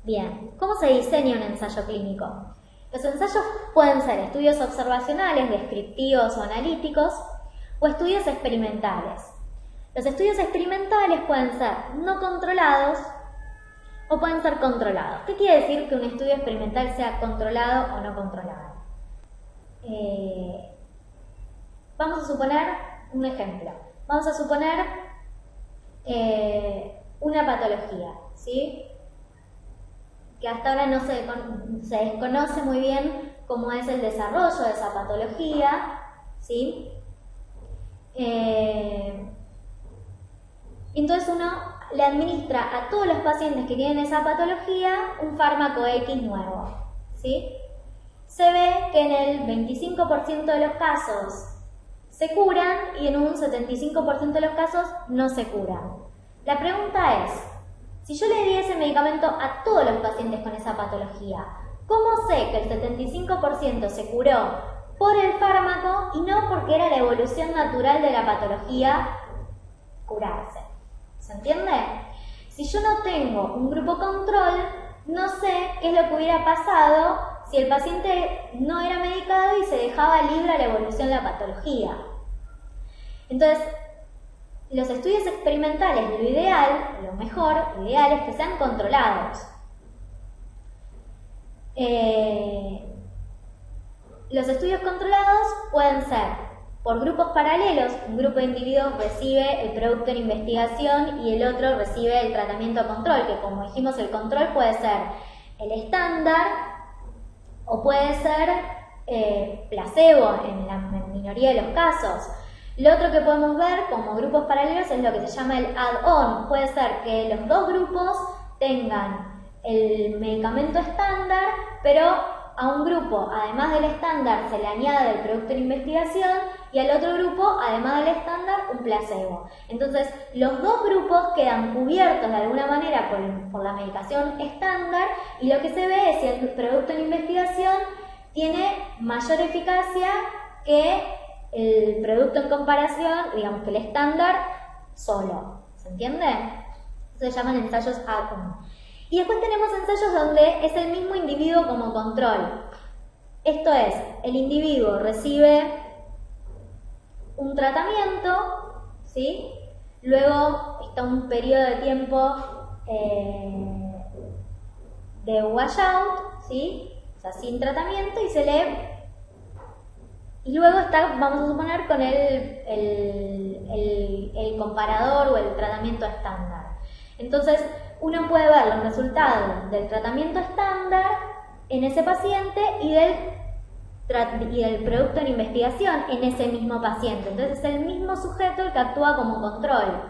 Bien, ¿cómo se diseña un ensayo clínico? Los ensayos pueden ser estudios observacionales, descriptivos o analíticos, o estudios experimentales. Los estudios experimentales pueden ser no controlados o pueden ser controlados. ¿Qué quiere decir que un estudio experimental sea controlado o no controlado? Vamos a suponer un ejemplo. Vamos a suponer una patología, ¿sí? Que hasta ahora no se desconoce muy bien cómo es el desarrollo de esa patología, ¿sí? Entonces uno le administra a todos los pacientes que tienen esa patología un fármaco X nuevo, ¿sí? Se ve que en el 25% de los casos se curan y en un 75% de los casos no se curan. La pregunta es, si yo le di ese medicamento a todos los pacientes con esa patología, ¿cómo sé que el 75% se curó por el fármaco y no porque era la evolución natural de la patología curarse? ¿Se entiende? Si yo no tengo un grupo control, no sé qué es lo que hubiera pasado si el paciente no era medicado y se dejaba libre a la evolución de la patología. Entonces, los estudios experimentales, lo ideal, lo mejor, lo ideal es que sean controlados. Los estudios controlados pueden ser por grupos paralelos. Un grupo de individuos recibe el producto en investigación y el otro recibe el tratamiento control, que como dijimos el control puede ser el estándar o puede ser placebo en la minoría de los casos. Lo otro que podemos ver como grupos paralelos es lo que se llama el add-on. Puede ser que los dos grupos tengan el medicamento estándar, pero a un grupo, además del estándar, se le añade el producto en investigación y al otro grupo, además del estándar, un placebo. Entonces, los dos grupos quedan cubiertos de alguna manera por la medicación estándar y lo que se ve es si el producto en investigación tiene mayor eficacia que el producto en comparación, digamos que el estándar solo. ¿Se entiende? Eso se llaman ensayos add-on. Y después tenemos ensayos donde es el mismo individuo como control. Esto es, el individuo recibe un tratamiento, ¿sí? Luego está un periodo de tiempo de washout, ¿sí? O sea, sin tratamiento y se le... Y luego está, vamos a suponer, con el comparador o el tratamiento estándar. Entonces, uno puede ver los resultados del tratamiento estándar en ese paciente y del producto en investigación en ese mismo paciente. Entonces, es el mismo sujeto el que actúa como control.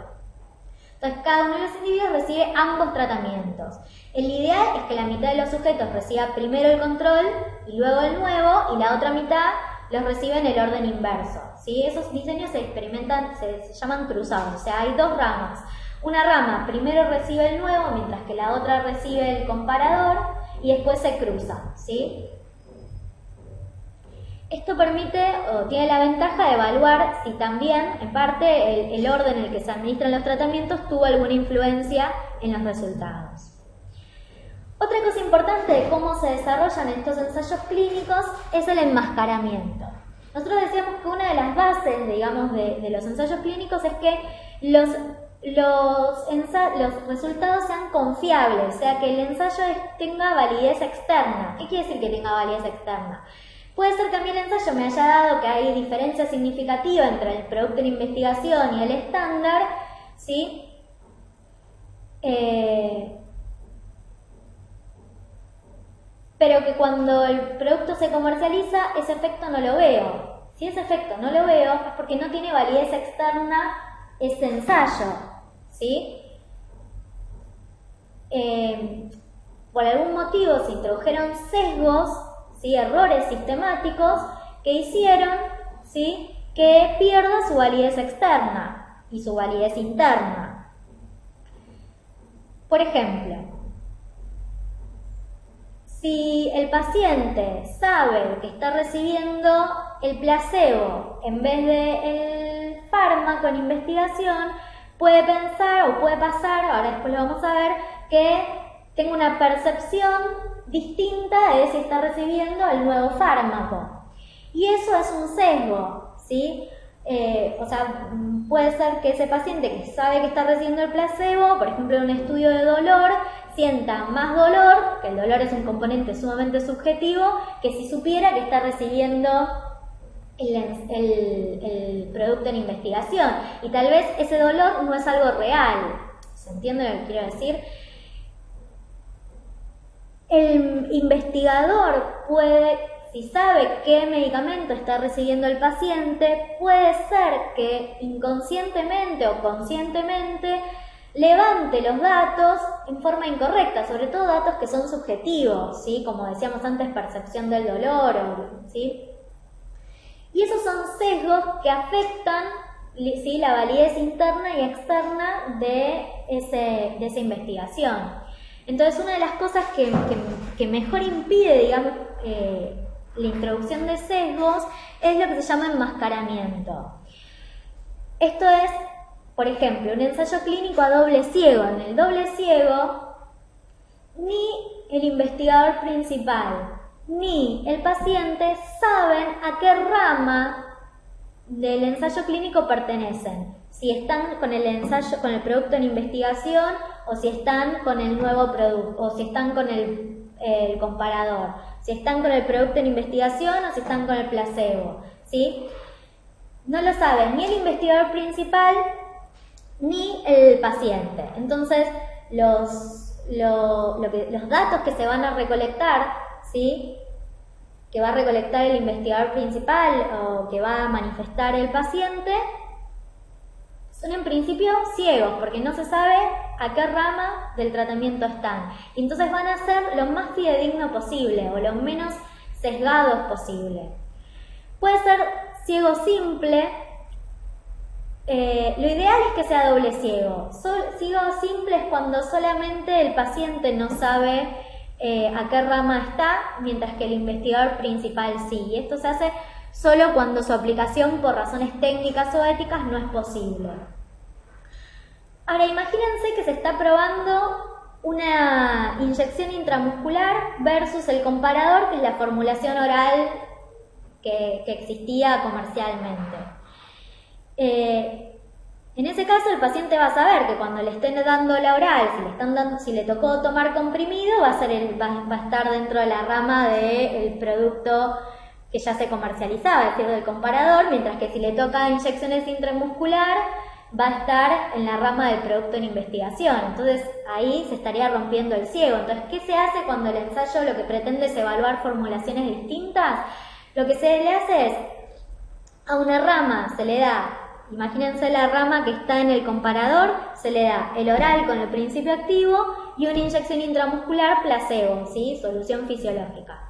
Entonces, cada uno de los individuos recibe ambos tratamientos. El ideal es que la mitad de los sujetos reciba primero el control y luego el nuevo, y la otra mitad los recibe en el orden inverso, ¿sí? Esos diseños se experimentan, se llaman cruzados, o sea, hay dos ramas. Una rama primero recibe el nuevo, mientras que la otra recibe el comparador, y después se cruzan, ¿sí? Esto permite, o tiene la ventaja de evaluar si también, en parte, el orden en el que se administran los tratamientos tuvo alguna influencia en los resultados. Otra cosa importante de cómo se desarrollan estos ensayos clínicos es el enmascaramiento. Nosotros decíamos que una de las bases, digamos, de los ensayos clínicos es que los resultados sean confiables, o sea, que el ensayo tenga validez externa. ¿Qué quiere decir que tenga validez externa? Puede ser que a mí el ensayo me haya dado que hay diferencia significativa entre el producto en investigación y el estándar, ¿sí? Pero que cuando el producto se comercializa, ese efecto no lo veo. Si ese efecto no lo veo, es porque no tiene validez externa ese ensayo, ¿sí? Por algún motivo se introdujeron sesgos, ¿sí? Errores sistemáticos que hicieron, ¿sí? Que pierda su validez externa y su validez interna. Por ejemplo, si el paciente sabe que está recibiendo el placebo en vez del fármaco en investigación, puede pensar o puede pasar, ahora después lo vamos a ver, que tenga una percepción distinta de si está recibiendo el nuevo fármaco. Y eso es un sesgo, ¿sí? O sea, puede ser que ese paciente que sabe que está recibiendo el placebo, por ejemplo en un estudio de dolor, sienta más dolor, que el dolor es un componente sumamente subjetivo, que si supiera que está recibiendo el producto en investigación. Y tal vez ese dolor no es algo real. ¿Se entiende lo que quiero decir? El investigador puede, si sabe qué medicamento está recibiendo el paciente, puede ser que inconscientemente o conscientemente levante los datos en forma incorrecta, sobre todo datos que son subjetivos, ¿sí? Como decíamos antes, percepción del dolor, ¿sí? Y esos son sesgos que afectan, ¿sí?, la validez interna y externa de esa investigación. Entonces, una de las cosas que mejor impide, digamos, la introducción de sesgos es lo que se llama enmascaramiento. Esto es, por ejemplo, un ensayo clínico a doble ciego. En el doble ciego, ni el investigador principal ni el paciente saben a qué rama del ensayo clínico pertenecen. Si están con el ensayo, con el producto en investigación, o si están con el nuevo producto, o si están con el comparador, si están con el producto en investigación o si están con el placebo, ¿sí? No lo saben ni el investigador principal ni el paciente. Entonces, los datos que se van a recolectar, ¿sí?, que va a recolectar el investigador principal o que va a manifestar el paciente, son en principio ciegos, porque no se sabe a qué rama del tratamiento están. Y entonces van a ser lo más fidedigno posible o lo menos sesgados posible. Puede ser ciego simple. Lo ideal es que sea doble ciego. Ciego simple es cuando solamente el paciente no sabe a qué rama está, mientras que el investigador principal sí. Y esto se hace solo cuando su aplicación por razones técnicas o éticas no es posible. Ahora imagínense que se está probando una inyección intramuscular versus el comparador, que es la formulación oral que existía comercialmente. En ese caso el paciente va a saber que cuando le estén dando la oral, si le tocó tomar comprimido, va a estar dentro de la rama del producto que ya se comercializaba, es decir, del comparador, mientras que si le toca inyecciones intramuscular, va a estar en la rama del producto en investigación. Entonces ahí se estaría rompiendo el ciego. Entonces, ¿qué se hace cuando el ensayo lo que pretende es evaluar formulaciones distintas? Lo que se le hace es, a una rama se le da, imagínense la rama que está en el comparador, se le da el oral con el principio activo y una inyección intramuscular placebo, ¿sí?, solución fisiológica.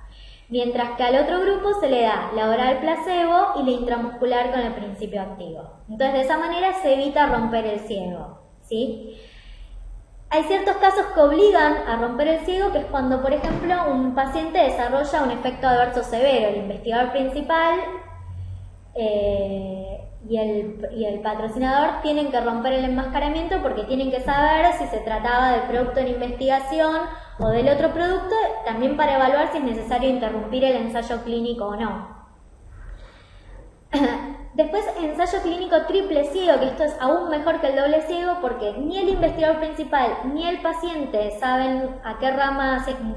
Mientras que al otro grupo se le da la oral placebo y la intramuscular con el principio activo. Entonces, de esa manera se evita romper el ciego, ¿sí? Hay ciertos casos que obligan a romper el ciego, que es cuando, por ejemplo, un paciente desarrolla un efecto adverso severo. El investigador principal y el patrocinador tienen que romper el enmascaramiento porque tienen que saber si se trataba del producto en investigación o del otro producto, también para evaluar si es necesario interrumpir el ensayo clínico o no. Después, ensayo clínico triple ciego, que esto es aún mejor que el doble ciego porque ni el investigador principal ni el paciente saben en qué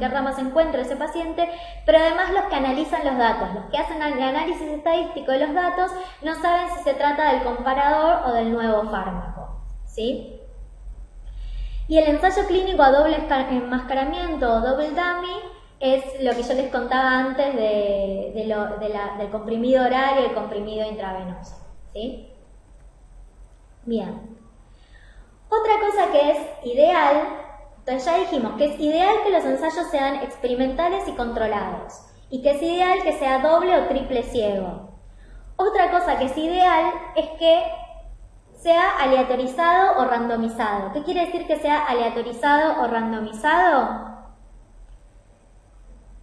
rama se encuentra ese paciente, pero además los que analizan los datos, los que hacen el análisis estadístico de los datos, no saben si se trata del comparador o del nuevo fármaco, ¿sí? Y el ensayo clínico a doble enmascaramiento o double dummy es lo que yo les contaba antes del comprimido oral y el comprimido intravenoso, ¿sí? Bien. Otra cosa que es ideal, entonces ya dijimos que es ideal que los ensayos sean experimentales y controlados, y que es ideal que sea doble o triple ciego. Otra cosa que es ideal es que sea aleatorizado o randomizado. ¿Qué quiere decir que sea aleatorizado o randomizado?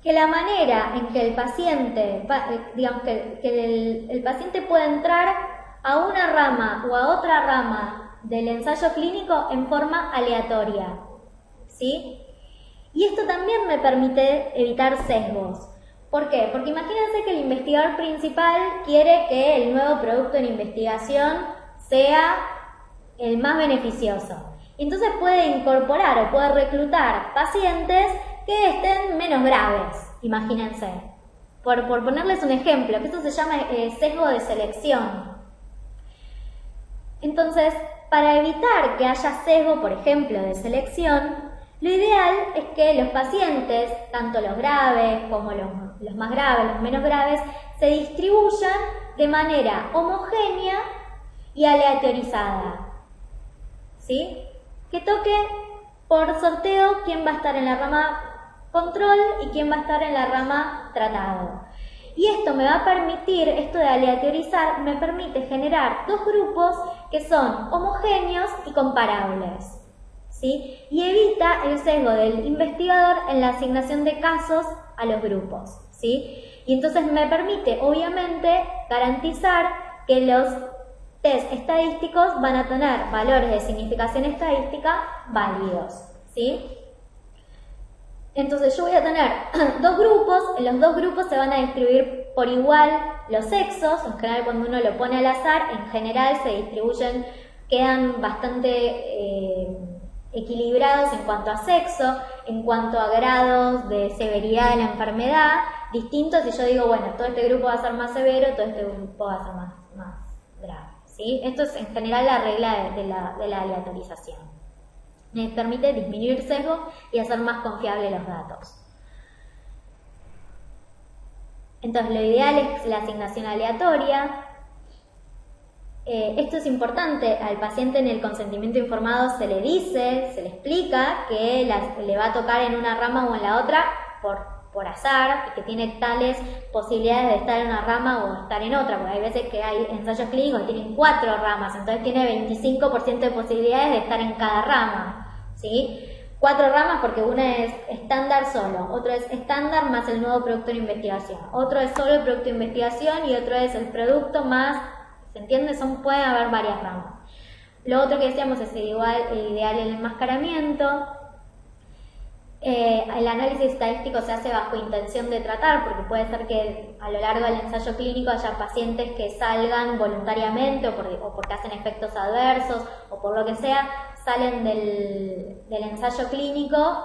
Que la manera en que el paciente, digamos que el paciente puede entrar a una rama o a otra rama del ensayo clínico en forma aleatoria, ¿sí? Y esto también me permite evitar sesgos. ¿Por qué? Porque imagínense que el investigador principal quiere que el nuevo producto en investigación sea el más beneficioso. Entonces puede incorporar o puede reclutar pacientes que estén menos graves, imagínense. Por ponerles un ejemplo, que esto se llama sesgo de selección. Entonces, para evitar que haya sesgo, por ejemplo, de selección, lo ideal es que los pacientes, tanto los graves como los más graves, los menos graves, se distribuyan de manera homogénea y aleatorizada. ¿Sí? Que toque por sorteo quién va a estar en la rama control y quién va a estar en la rama tratado. Y esto me va a permitir, esto de aleatorizar, me permite generar dos grupos que son homogéneos y comparables, ¿sí? Y evita el sesgo del investigador en la asignación de casos a los grupos, ¿sí? Y entonces me permite, obviamente, garantizar que los test estadísticos van a tener valores de significación estadística válidos, ¿sí? Entonces yo voy a tener dos grupos, en los dos grupos se van a distribuir por igual los sexos, en general cuando uno lo pone al azar, en general se distribuyen, quedan bastante equilibrados en cuanto a sexo, en cuanto a grados de severidad de la enfermedad, distintos si yo digo, bueno, todo este grupo va a ser más severo, todo este grupo va a ser más grave, ¿sí? Esto es en general la regla de la aleatorización. Me permite disminuir sesgo y hacer más confiables los datos. Entonces, lo ideal es la asignación aleatoria. Esto es importante, al paciente en el consentimiento informado se le dice, se le explica que le va a tocar en una rama o en la otra por azar y que tiene tales posibilidades de estar en una rama o estar en otra, porque hay veces que hay ensayos clínicos que tienen 4 ramas, entonces tiene 25% de posibilidades de estar en cada rama, ¿sí? 4 ramas porque una es estándar solo, otro es estándar más el nuevo producto de investigación, otro es solo el producto de investigación y otro es el producto más, ¿se entiende? Pueden haber varias ramas. Lo otro que decíamos es el ideal el enmascaramiento. El análisis estadístico se hace bajo intención de tratar, porque puede ser que a lo largo del ensayo clínico haya pacientes que salgan voluntariamente o porque hacen efectos adversos o por lo que sea, salen del ensayo clínico,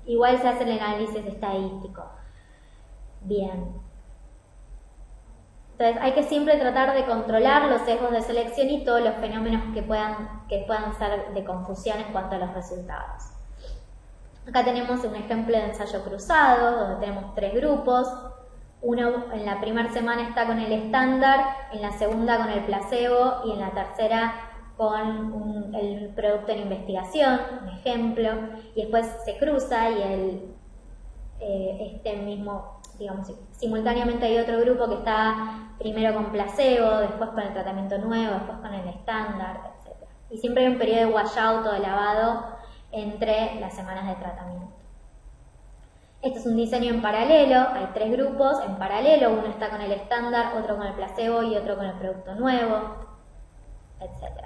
igual se hace el análisis estadístico. Bien. Entonces hay que siempre tratar de controlar los sesgos de selección y todos los fenómenos que puedan ser de confusión en cuanto a los resultados. Acá tenemos un ejemplo de ensayo cruzado, donde tenemos 3 grupos. Uno en la primera semana está con el estándar, en la segunda con el placebo y en la tercera con el producto en investigación, un ejemplo. Y después se cruza y digamos, simultáneamente hay otro grupo que está primero con placebo, después con el tratamiento nuevo, después con el estándar, etc. Y siempre hay un periodo de washout o de lavado entre las semanas de tratamiento. Este es un diseño en paralelo, hay 3 grupos en paralelo, uno está con el estándar, otro con el placebo y otro con el producto nuevo, etc.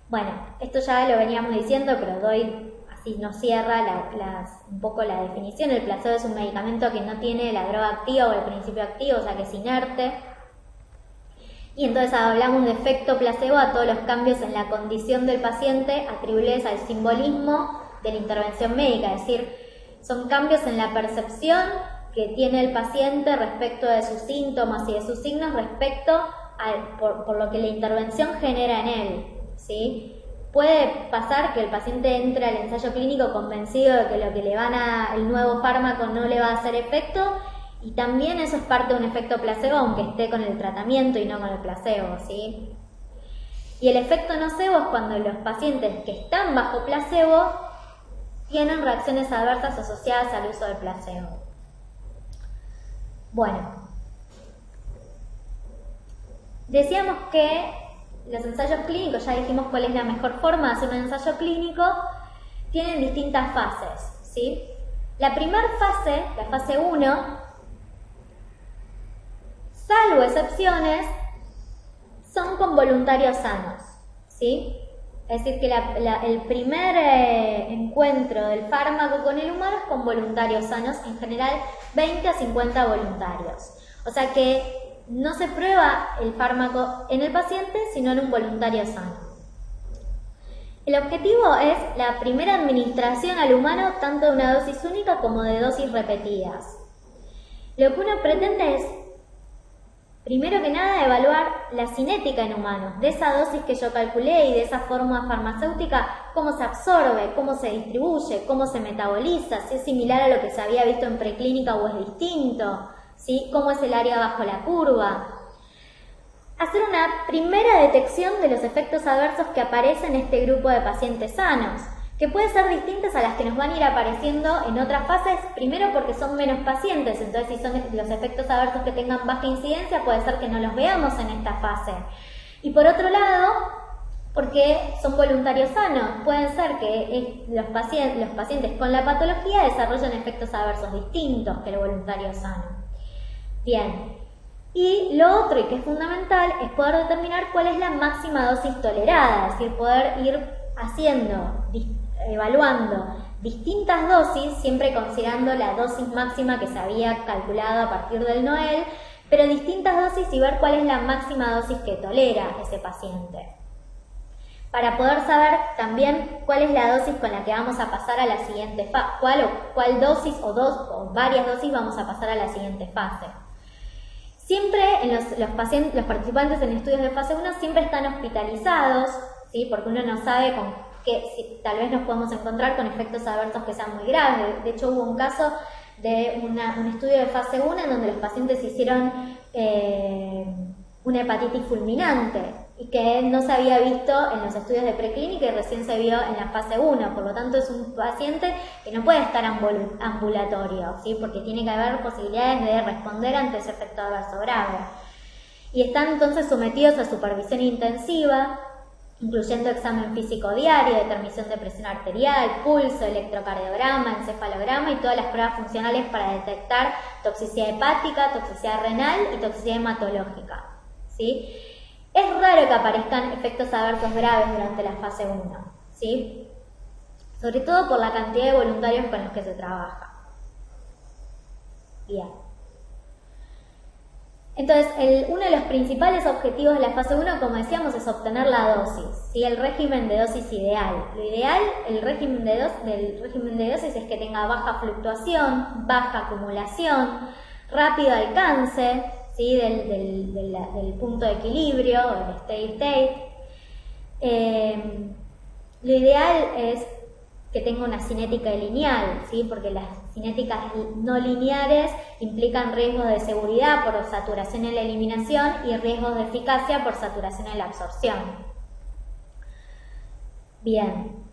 Bueno, esto ya lo veníamos diciendo, pero doy... y nos cierra un poco la definición. El placebo es un medicamento que no tiene la droga activa o el principio activo, o sea que es inerte. Y entonces hablamos de efecto placebo a todos los cambios en la condición del paciente atribuibles al simbolismo de la intervención médica, es decir, son cambios en la percepción que tiene el paciente respecto de sus síntomas y de sus signos respecto por lo que la intervención genera en él, ¿sí? Puede pasar que el paciente entre al ensayo clínico convencido de que lo que el nuevo fármaco no le va a hacer efecto, y también eso es parte de un efecto placebo, aunque esté con el tratamiento y no con el placebo, ¿sí? Y el efecto nocebo es cuando los pacientes que están bajo placebo tienen reacciones adversas asociadas al uso del placebo. Bueno, decíamos que los ensayos clínicos, ya dijimos cuál es la mejor forma de hacer un ensayo clínico, tienen distintas fases, ¿sí? La primera fase, la fase 1, salvo excepciones, son con voluntarios sanos, ¿sí? Es decir, que el primer encuentro del fármaco con el humano es con voluntarios sanos, en general 20 a 50 voluntarios. O sea que no se prueba el fármaco en el paciente, sino en un voluntario sano. El objetivo es la primera administración al humano tanto de una dosis única como de dosis repetidas. Lo que uno pretende es, primero que nada, evaluar la cinética en humanos, de esa dosis que yo calculé y de esa fórmula farmacéutica, cómo se absorbe, cómo se distribuye, cómo se metaboliza, si es similar a lo que se había visto en preclínica o es distinto, ¿sí? Cómo es el área bajo la curva. Hacer una primera detección de los efectos adversos que aparecen en este grupo de pacientes sanos, que pueden ser distintas a las que nos van a ir apareciendo en otras fases, primero porque son menos pacientes, entonces si son los efectos adversos que tengan baja incidencia, puede ser que no los veamos en esta fase. Y por otro lado, porque son voluntarios sanos, pueden ser que los pacientes con la patología desarrollen efectos adversos distintos que el voluntario sano. Bien. Y lo otro, y que es fundamental, es poder determinar cuál es la máxima dosis tolerada, es decir, poder ir evaluando distintas dosis, siempre considerando la dosis máxima que se había calculado a partir del NOEL, pero distintas dosis y ver cuál es la máxima dosis que tolera ese paciente. Para poder saber también cuál es la dosis con la que vamos a pasar a la siguiente fase, cuál dosis o varias dosis vamos a pasar a la siguiente fase. Siempre los participantes en estudios de fase 1 siempre están hospitalizados, ¿sí? Porque uno no sabe si tal vez nos podemos encontrar con efectos adversos que sean muy graves. De hecho, hubo un caso de un estudio de fase 1 en donde los pacientes hicieron una hepatitis fulminante y que no se había visto en los estudios de preclínica y recién se vio en la fase 1. Por lo tanto, es un paciente que no puede estar ambulatorio, ¿sí? Porque tiene que haber posibilidades de responder ante ese efecto adverso grave. Y están entonces sometidos a supervisión intensiva, incluyendo examen físico diario, determinación de presión arterial, pulso, electrocardiograma, encefalograma y todas las pruebas funcionales para detectar toxicidad hepática, toxicidad renal y toxicidad hematológica, ¿sí? Es raro que aparezcan efectos adversos graves durante la fase 1, ¿sí? Sobre todo por la cantidad de voluntarios con los que se trabaja. Bien. Entonces, uno de los principales objetivos de la fase 1, como decíamos, es obtener la dosis, ¿sí? El régimen de dosis ideal. Lo ideal del régimen de dosis es que tenga baja fluctuación, baja acumulación, rápido alcance, ¿sí? del punto de equilibrio, el steady state. Lo ideal es que tenga una cinética lineal, ¿sí? Porque las cinéticas no lineares implican riesgos de seguridad por saturación en la eliminación y riesgos de eficacia por saturación en la absorción. Bien.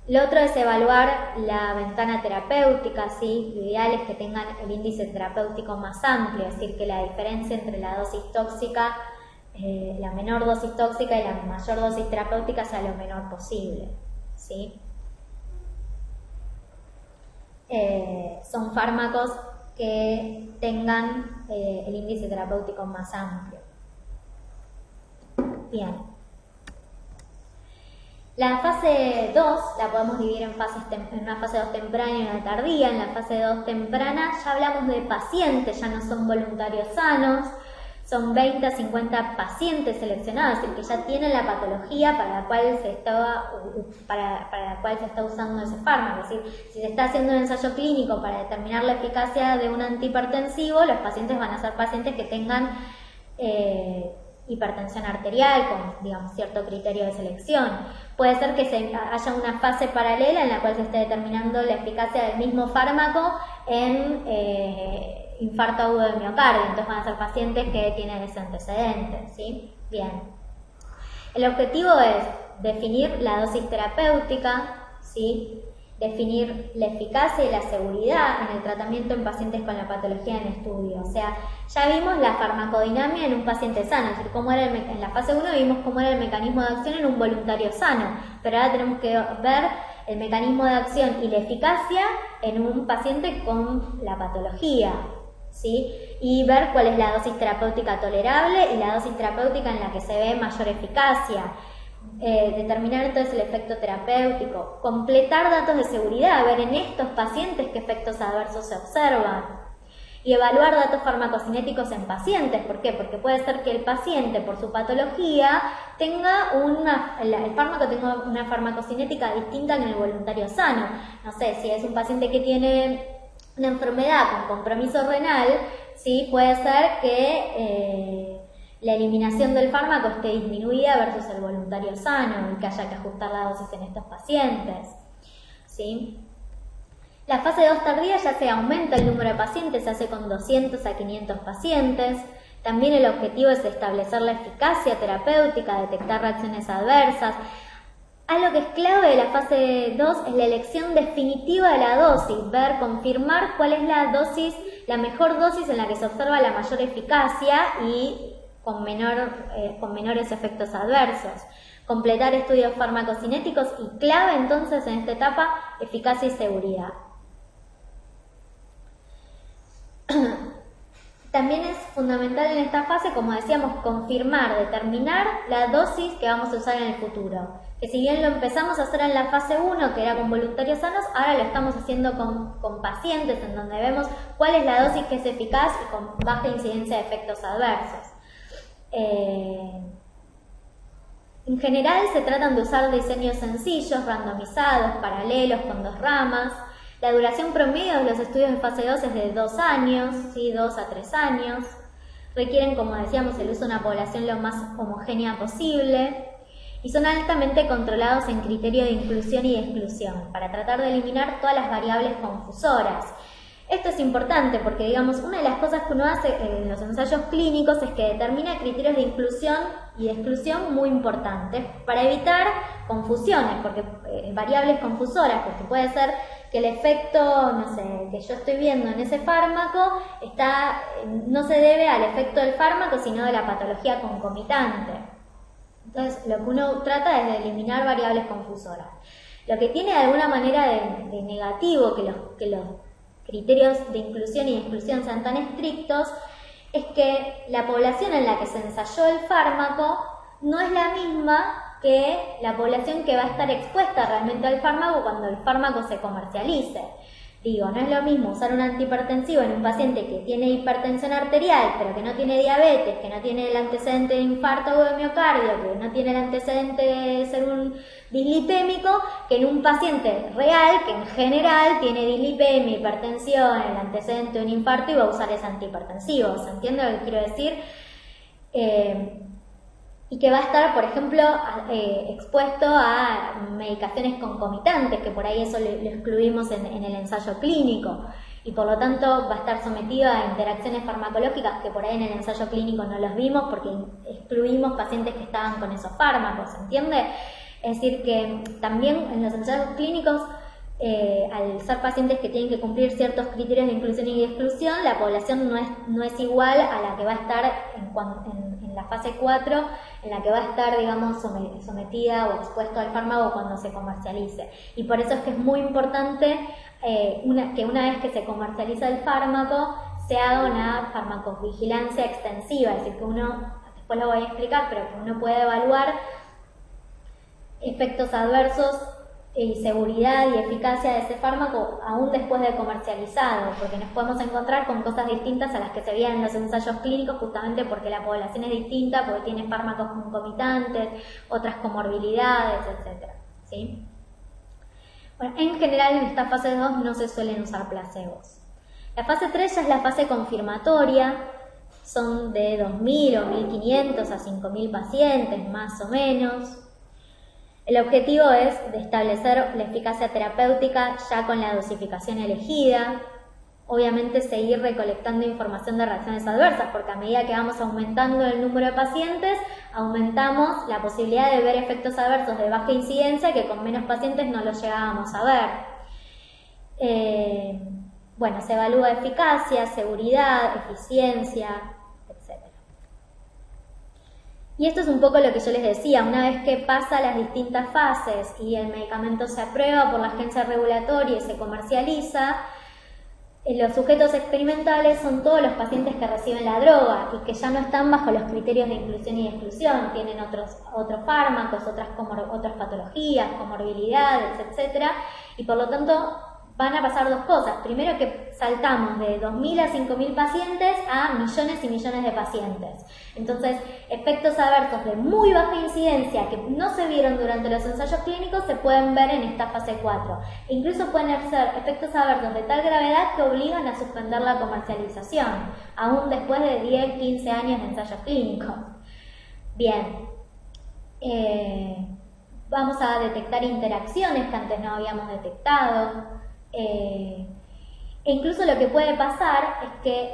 Lo otro es evaluar la ventana terapéutica, ¿sí? Lo ideal es que tengan el índice terapéutico más amplio, es decir, que la diferencia entre la dosis tóxica, la menor dosis tóxica y la mayor dosis terapéutica sea lo menor posible, ¿sí? Son fármacos que tengan el índice terapéutico más amplio. Bien. La fase 2 la podemos dividir en una fase 2 temprana y una tardía. En la fase 2 temprana ya hablamos de pacientes, ya no son voluntarios sanos, son 20 a 50 pacientes seleccionados, es decir, que ya tienen la patología para la cual se está usando ese fármaco. Es decir, si se está haciendo un ensayo clínico para determinar la eficacia de un antihipertensivo, los pacientes van a ser pacientes que tengan hipertensión arterial con, digamos, cierto criterio de selección. Puede ser que haya una fase paralela en la cual se esté determinando la eficacia del mismo fármaco en infarto agudo del miocardio, entonces van a ser pacientes que tienen ese antecedente, ¿sí? Bien. El objetivo es definir la dosis terapéutica, ¿sí? Definir la eficacia y la seguridad en el tratamiento en pacientes con la patología en estudio. O sea, ya vimos la farmacodinamia en un paciente sano, es decir, en la fase 1 vimos cómo era el mecanismo de acción en un voluntario sano, pero ahora tenemos que ver el mecanismo de acción y la eficacia en un paciente con la patología, ¿sí? Y ver cuál es la dosis terapéutica tolerable y la dosis terapéutica en la que se ve mayor eficacia. Determinar entonces el efecto terapéutico, completar datos de seguridad, ver en estos pacientes qué efectos adversos se observan y evaluar datos farmacocinéticos en pacientes. ¿Por qué? Porque puede ser que el paciente, por su patología, tenga el fármaco tenga una farmacocinética distinta en el voluntario sano. No sé, si es un paciente que tiene una enfermedad con compromiso renal, ¿sí? Puede ser que la eliminación del fármaco esté disminuida versus el voluntario sano y que haya que ajustar la dosis en estos pacientes, ¿sí? La fase 2 tardía ya se aumenta el número de pacientes, se hace con 200 a 500 pacientes. También el objetivo es establecer la eficacia terapéutica, detectar reacciones adversas. Algo que es clave de la fase 2 es la elección definitiva de la dosis, confirmar cuál es la mejor dosis en la que se observa la mayor eficacia y con menores efectos adversos. Completar estudios farmacocinéticos y clave entonces en esta etapa, eficacia y seguridad. También es fundamental en esta fase, como decíamos, confirmar, determinar la dosis que vamos a usar en el futuro. Que si bien lo empezamos a hacer en la fase 1, que era con voluntarios sanos, ahora lo estamos haciendo con pacientes, en donde vemos cuál es la dosis que es eficaz y con baja incidencia de efectos adversos. En general se tratan de usar diseños sencillos, randomizados, paralelos, con 2 ramas. La duración promedio de los estudios de fase 2 es de 2 años, ¿sí? 2 a 3 años. Requieren, como decíamos, el uso de una población lo más homogénea posible y son altamente controlados en criterio de inclusión y de exclusión para tratar de eliminar todas las variables confusoras. Esto es importante porque, digamos, una de las cosas que uno hace en los ensayos clínicos es que determina criterios de inclusión y de exclusión muy importantes para evitar confusiones, porque variables confusoras, porque puede ser que el efecto, no sé, que yo estoy viendo en ese fármaco no se debe al efecto del fármaco, sino de la patología concomitante. Entonces, lo que uno trata es de eliminar variables confusoras. Lo que tiene de alguna manera de negativo que los criterios de inclusión y exclusión sean tan estrictos es que la población en la que se ensayó el fármaco no es la misma que la población que va a estar expuesta realmente al fármaco cuando el fármaco se comercialice. Digo, no es lo mismo usar un antihipertensivo en un paciente que tiene hipertensión arterial, pero que no tiene diabetes, que no tiene el antecedente de infarto o de miocardio, que no tiene el antecedente de ser un dislipémico, que en un paciente real, que en general tiene dislipemia, hipertensión, el antecedente de un infarto y va a usar ese antihipertensivo. ¿Se entiende lo que quiero decir? Y que va a estar, por ejemplo, expuesto a medicaciones concomitantes, que por ahí eso lo excluimos en el ensayo clínico, y por lo tanto va a estar sometido a interacciones farmacológicas que por ahí en el ensayo clínico no los vimos porque excluimos pacientes que estaban con esos fármacos, ¿se entiende? Es decir, que también en los ensayos clínicos, al ser pacientes que tienen que cumplir ciertos criterios de inclusión y de exclusión, la población no es igual a la que va a estar en la fase 4, en la que va a estar, digamos, sometida o expuesto al fármaco cuando se comercialice. Y por eso es que es muy importante que una vez que se comercializa el fármaco, se haga una farmacovigilancia extensiva, es decir, que uno, después lo voy a explicar, pero que uno puede evaluar efectos adversos y seguridad y eficacia de ese fármaco aún después de comercializado, porque nos podemos encontrar con cosas distintas a las que se veían en los ensayos clínicos, justamente porque la población es distinta, porque tiene fármacos concomitantes, otras comorbilidades, etc. ¿Sí? Bueno, en general en esta fase 2 no se suelen usar placebos. La fase 3 ya es la fase confirmatoria, son de 2.000 o 1.500 a 5.000 pacientes, más o menos. El objetivo es de establecer la eficacia terapéutica ya con la dosificación elegida. Obviamente seguir recolectando información de reacciones adversas, porque a medida que vamos aumentando el número de pacientes, aumentamos la posibilidad de ver efectos adversos de baja incidencia que con menos pacientes no los llegábamos a ver. Bueno, se evalúa eficacia, seguridad, eficiencia, etc. Y esto es un poco lo que yo les decía, una vez que pasa las distintas fases y el medicamento se aprueba por la agencia regulatoria y se comercializa, Los sujetos experimentales son todos los pacientes que reciben la droga y que ya no están bajo los criterios de inclusión y exclusión, tienen otros fármacos, otras patologías, comorbilidades, etc. Y por lo tanto van a pasar dos cosas. Primero, que saltamos de 2.000 a 5.000 pacientes a millones y millones de pacientes. Entonces, efectos adversos de muy baja incidencia que no se vieron durante los ensayos clínicos se pueden ver en esta fase 4. E incluso pueden ser efectos adversos de tal gravedad que obligan a suspender la comercialización, aún después de 10, 15 años de ensayos clínicos. Bien. Vamos a detectar interacciones que antes no habíamos detectado. E incluso lo que puede pasar es que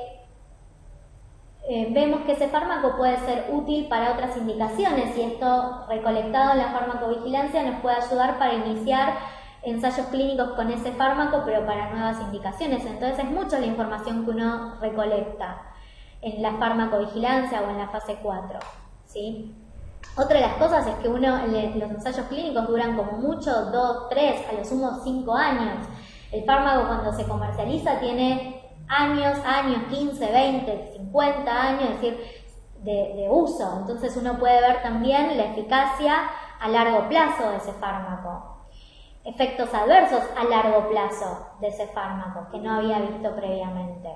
vemos que ese fármaco puede ser útil para otras indicaciones y esto, recolectado en la farmacovigilancia, nos puede ayudar para iniciar ensayos clínicos con ese fármaco, pero para nuevas indicaciones. Entonces es mucha la información que uno recolecta en la farmacovigilancia o en la fase 4, ¿sí? Otra de las cosas es que los ensayos clínicos duran como mucho 2, 3, a lo sumo 5 años. El fármaco, cuando se comercializa, tiene años, 15, 20, 50 años, es decir, de uso. Entonces uno puede ver también la eficacia a largo plazo de ese fármaco. Efectos adversos a largo plazo de ese fármaco que no había visto previamente.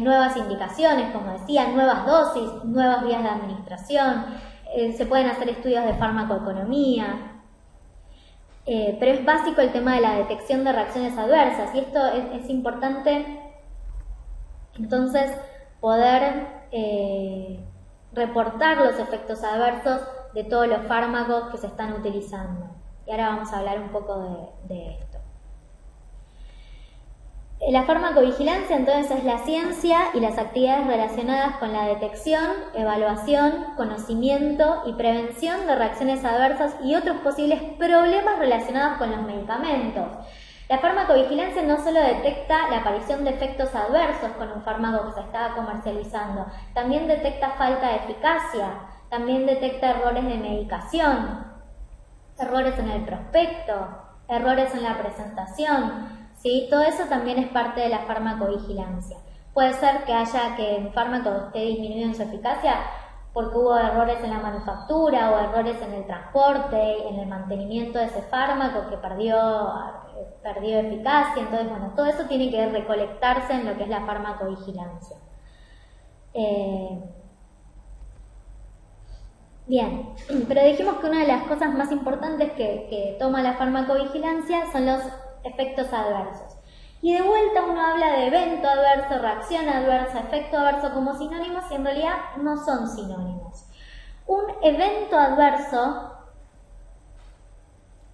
Nuevas indicaciones, como decía, nuevas dosis, nuevas vías de administración. Se pueden hacer estudios de farmacoeconomía. Pero es básico el tema de la detección de reacciones adversas y esto es importante, entonces, poder reportar los efectos adversos de todos los fármacos que se están utilizando. Y ahora vamos a hablar un poco de esto. La farmacovigilancia, entonces, es la ciencia y las actividades relacionadas con la detección, evaluación, conocimiento y prevención de reacciones adversas y otros posibles problemas relacionados con los medicamentos. La farmacovigilancia no solo detecta la aparición de efectos adversos con un fármaco que se estaba comercializando, también detecta falta de eficacia, también detecta errores de medicación, errores en el prospecto, errores en la presentación. ¿Sí? Todo eso también es parte de la farmacovigilancia. Puede ser que un fármaco esté disminuido en su eficacia porque hubo errores en la manufactura o errores en el transporte, en el mantenimiento de ese fármaco que perdió eficacia. Entonces, bueno, todo eso tiene que recolectarse en lo que es la farmacovigilancia. Bien, pero dijimos que una de las cosas más importantes que toma la farmacovigilancia son los efectos adversos. Y de vuelta uno habla de evento adverso, reacción adversa, efecto adverso como sinónimos y en realidad no son sinónimos. Un evento adverso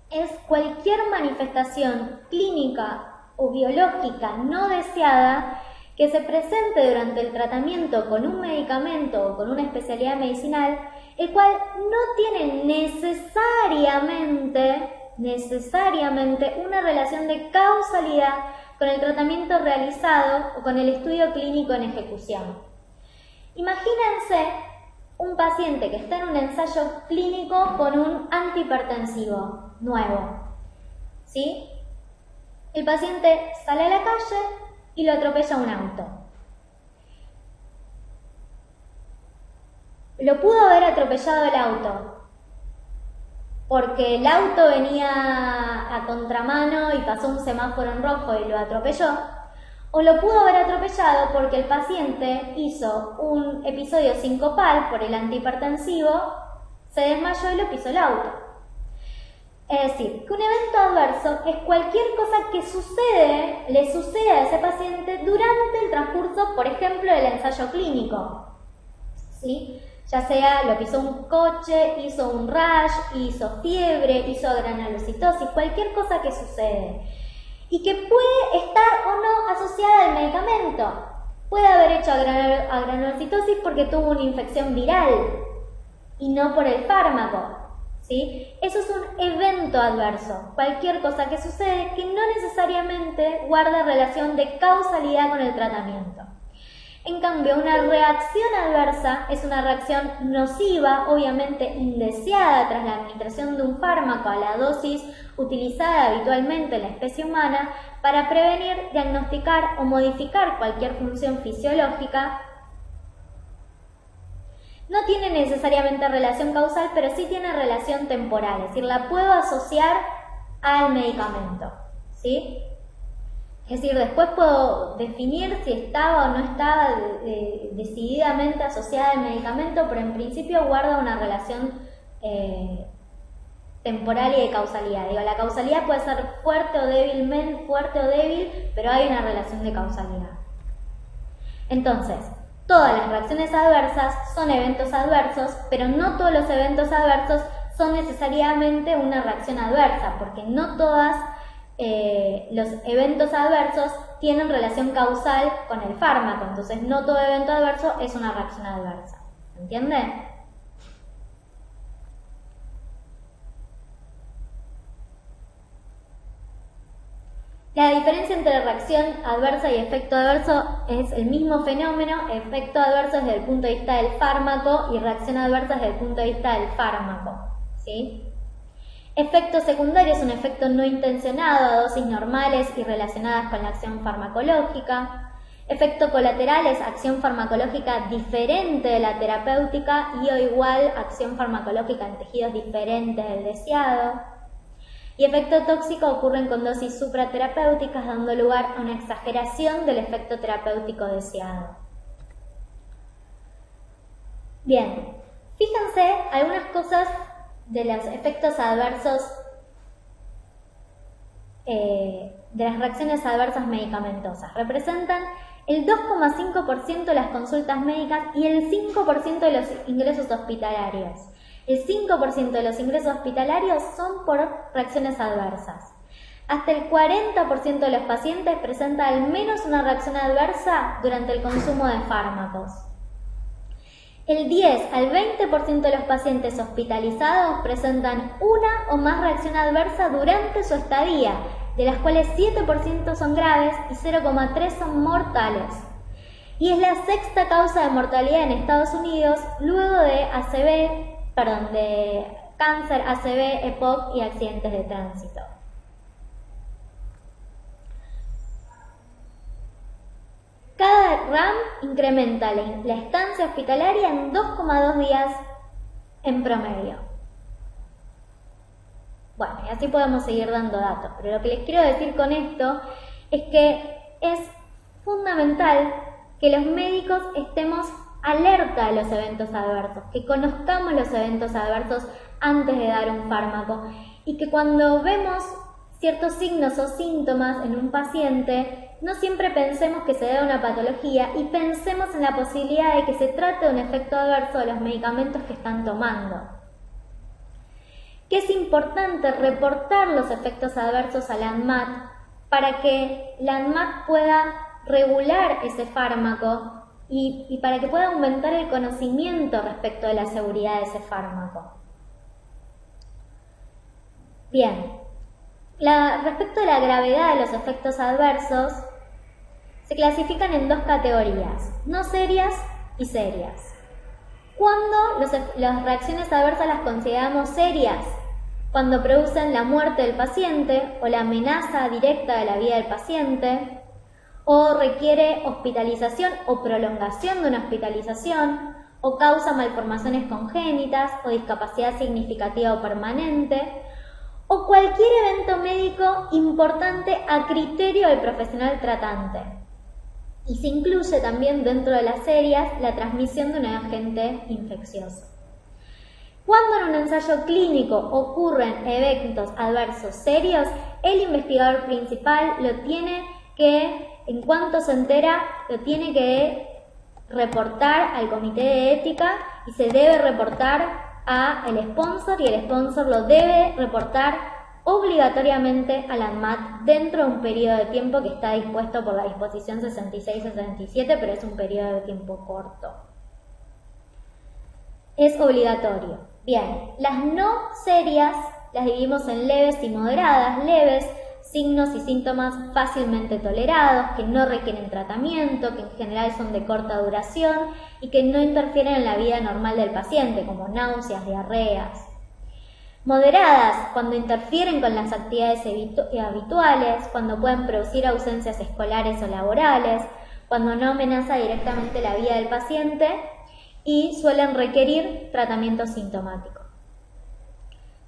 es cualquier manifestación clínica o biológica no deseada que se presente durante el tratamiento con un medicamento o con una especialidad medicinal, el cual no tiene necesariamente una relación de causalidad con el tratamiento realizado o con el estudio clínico en ejecución. Imagínense un paciente que está en un ensayo clínico con un antihipertensivo nuevo, ¿sí? El paciente sale a la calle y lo atropella un auto. Lo pudo haber atropellado el auto porque el auto venía a contramano y pasó un semáforo en rojo y lo atropelló, o lo pudo haber atropellado porque el paciente hizo un episodio sincopal por el antihipertensivo, se desmayó y lo pisó el auto. Es decir, que un evento adverso es cualquier cosa que le sucede a ese paciente durante el transcurso, por ejemplo, del ensayo clínico, ¿sí? Ya sea lo pisó un coche, hizo un rash, hizo fiebre, hizo granulocitosis, cualquier cosa que sucede. Y que puede estar o no asociada al medicamento. Puede haber hecho granulocitosis porque tuvo una infección viral y no por el fármaco, ¿sí? Eso es un evento adverso, cualquier cosa que sucede que no necesariamente guarda relación de causalidad con el tratamiento. En cambio, una reacción adversa es una reacción nociva, obviamente indeseada tras la administración de un fármaco a la dosis utilizada habitualmente en la especie humana para prevenir, diagnosticar o modificar cualquier función fisiológica. No tiene necesariamente relación causal, pero sí tiene relación temporal, es decir, la puedo asociar al medicamento, ¿sí? Es decir, después puedo definir si estaba o no estaba decididamente asociada al medicamento, pero en principio guarda una relación temporal y de causalidad. Digo, la causalidad puede ser fuerte o débil, pero hay una relación de causalidad. Entonces, todas las reacciones adversas son eventos adversos, pero no todos los eventos adversos son necesariamente una reacción adversa, porque no todas los eventos adversos tienen relación causal con el fármaco, entonces no todo evento adverso es una reacción adversa. ¿Entiende? La diferencia entre reacción adversa y efecto adverso es el mismo fenómeno, efecto adverso desde el punto de vista del fármaco y reacción adversa desde el punto de vista del fármaco, ¿sí? Efecto secundario es un efecto no intencionado a dosis normales y relacionadas con la acción farmacológica. Efecto colateral es acción farmacológica diferente de la terapéutica y o igual acción farmacológica en tejidos diferentes del deseado. Y efecto tóxico ocurren con dosis supraterapéuticas, dando lugar a una exageración del efecto terapéutico deseado. Bien, fíjense algunas cosas de los efectos adversos, de las reacciones adversas medicamentosas. Representan el 2,5% de las consultas médicas y el 5% de los ingresos hospitalarios. El 5% de los ingresos hospitalarios son por reacciones adversas. Hasta el 40% de los pacientes presenta al menos una reacción adversa durante el consumo de fármacos. El 10 al 20% de los pacientes hospitalizados presentan una o más reacción adversa durante su estadía, de las cuales 7% son graves y 0,3% son mortales. Y es la sexta causa de mortalidad en Estados Unidos, luego de de cáncer, ACV, EPOC y accidentes de tránsito. Cada RAM incrementa la estancia hospitalaria en 2,2 días en promedio. Bueno, y así podemos seguir dando datos, pero lo que les quiero decir con esto es que es fundamental que los médicos estemos alerta a los eventos adversos, que conozcamos los eventos adversos antes de dar un fármaco y que cuando vemos ciertos signos o síntomas en un paciente, no siempre pensemos que se debe a una patología y pensemos en la posibilidad de que se trate de un efecto adverso de los medicamentos que están tomando. Que es importante reportar los efectos adversos a la ANMAT para que la ANMAT pueda regular ese fármaco y para que pueda aumentar el conocimiento respecto de la seguridad de ese fármaco. Bien, respecto a la gravedad de los efectos adversos, se clasifican en dos categorías, no serias y serias. ¿Cuándo las reacciones adversas las consideramos serias? Cuando producen la muerte del paciente o la amenaza directa de la vida del paciente, o requiere hospitalización o prolongación de una hospitalización, o causa malformaciones congénitas o discapacidad significativa o permanente, o cualquier evento médico importante a criterio del profesional tratante. Y se incluye también dentro de las serias la transmisión de un agente infeccioso. Cuando en un ensayo clínico ocurren eventos adversos serios, el investigador principal en cuanto se entera, lo tiene que reportar al comité de ética y se debe reportar al sponsor y el sponsor lo debe reportar obligatoriamente a la ANMAT dentro de un periodo de tiempo que está dispuesto por la disposición 66-67, pero es un periodo de tiempo corto. Es obligatorio. Bien, las no serias las dividimos en leves y moderadas. Leves signos y síntomas fácilmente tolerados, que no requieren tratamiento, que en general son de corta duración y que no interfieren en la vida normal del paciente, como náuseas, diarreas. Moderadas, cuando interfieren con las actividades habituales, cuando pueden producir ausencias escolares o laborales, cuando no amenaza directamente la vida del paciente y suelen requerir tratamiento sintomático.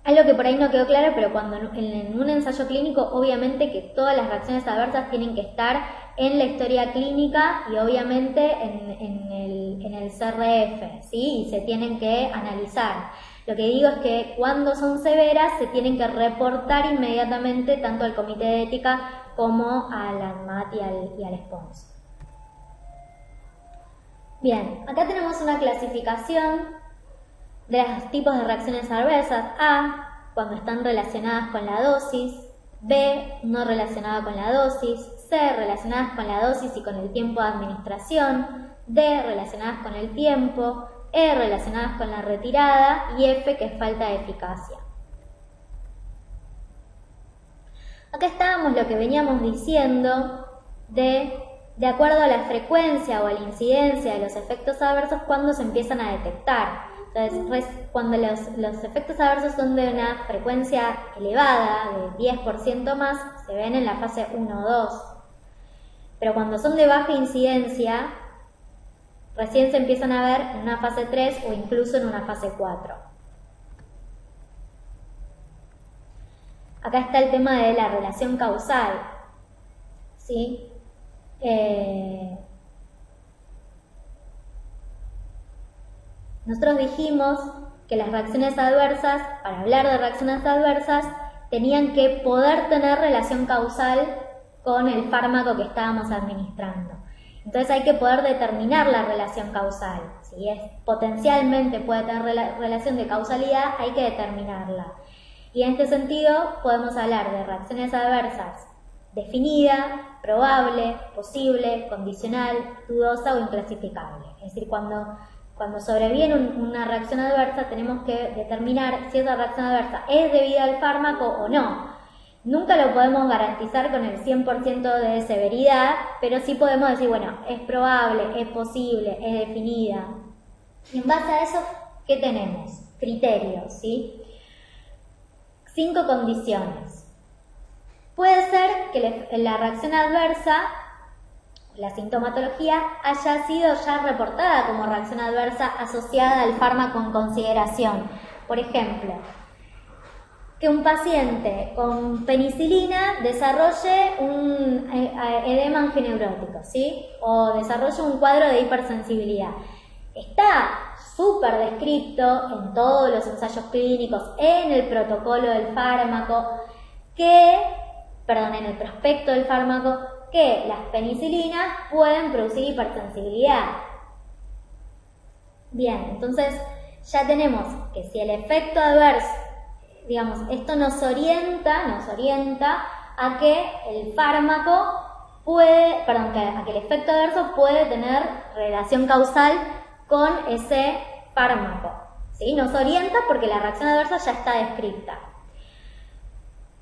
Algo que por ahí no quedó claro, pero cuando en un ensayo clínico, obviamente que todas las reacciones adversas tienen que estar en la historia clínica y obviamente en el CRF, ¿sí? Y se tienen que analizar. Lo que digo es que cuando son severas se tienen que reportar inmediatamente tanto al comité de ética como a la ANMAT y al sponsor. Bien, acá tenemos una clasificación de los tipos de reacciones adversas. A, cuando están relacionadas con la dosis. B, no relacionada con la dosis. C, relacionadas con la dosis y con el tiempo de administración. D, relacionadas con el tiempo. E, relacionadas con la retirada. Y F, que es falta de eficacia. Acá estábamos lo que veníamos diciendo de acuerdo a la frecuencia o a la incidencia de los efectos adversos, cuando se empiezan a detectar. Entonces, cuando los efectos adversos son de una frecuencia elevada, de 10% más, se ven en la fase 1 o 2. Pero cuando son de baja incidencia, recién se empiezan a ver en una fase 3 o incluso en una fase 4. Acá está el tema de la relación causal, ¿sí? Nosotros dijimos que las reacciones adversas, para hablar de reacciones adversas, tenían que poder tener relación causal con el fármaco que estábamos administrando. Entonces hay que poder determinar la relación causal. Si es potencialmente puede tener relación de causalidad, hay que determinarla. Y en este sentido podemos hablar de reacciones adversas definida, probable, posible, condicional, dudosa o inclasificable. Es decir, cuando sobreviene una reacción adversa, tenemos que determinar si esa reacción adversa es debida al fármaco o no. Nunca lo podemos garantizar con el 100% de severidad, pero sí podemos decir, bueno, es probable, es posible, es definida. Y en base a eso, ¿qué tenemos? Criterios, ¿sí? 5 condiciones. Puede ser que la reacción adversa, la sintomatología, haya sido ya reportada como reacción adversa asociada al fármaco en consideración. Por ejemplo, que un paciente con penicilina desarrolle un edema angineurótico, ¿sí? O desarrolle un cuadro de hipersensibilidad. Está súper descrito en todos los ensayos clínicos, en el protocolo del fármaco, en el prospecto del fármaco, que las penicilinas pueden producir hipersensibilidad. Bien, entonces ya tenemos que si el efecto adverso, digamos, esto nos orienta a que el fármaco a que el efecto adverso puede tener relación causal con ese fármaco, ¿sí? Nos orienta porque la reacción adversa ya está descrita.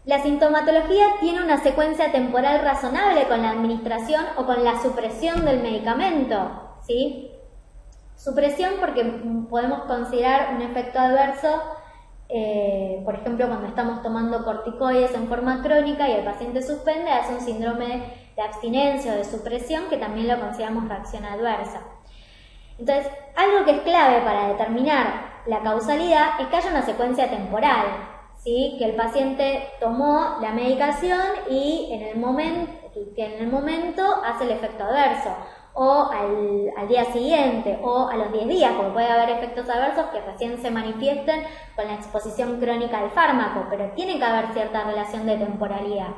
La sintomatología tiene una secuencia temporal razonable con la administración o con la supresión del medicamento, ¿sí? Supresión porque podemos considerar un efecto adverso, por ejemplo, cuando estamos tomando corticoides en forma crónica y el paciente suspende, hace un síndrome de abstinencia o de supresión, que también lo consideramos reacción adversa. Entonces, algo que es clave para determinar la causalidad es que haya una secuencia temporal, ¿sí? Que el paciente tomó la medicación y en el momento hace el efecto adverso, o al día siguiente, o a los 10 días, porque puede haber efectos adversos que recién se manifiesten con la exposición crónica al fármaco, pero tiene que haber cierta relación de temporalidad,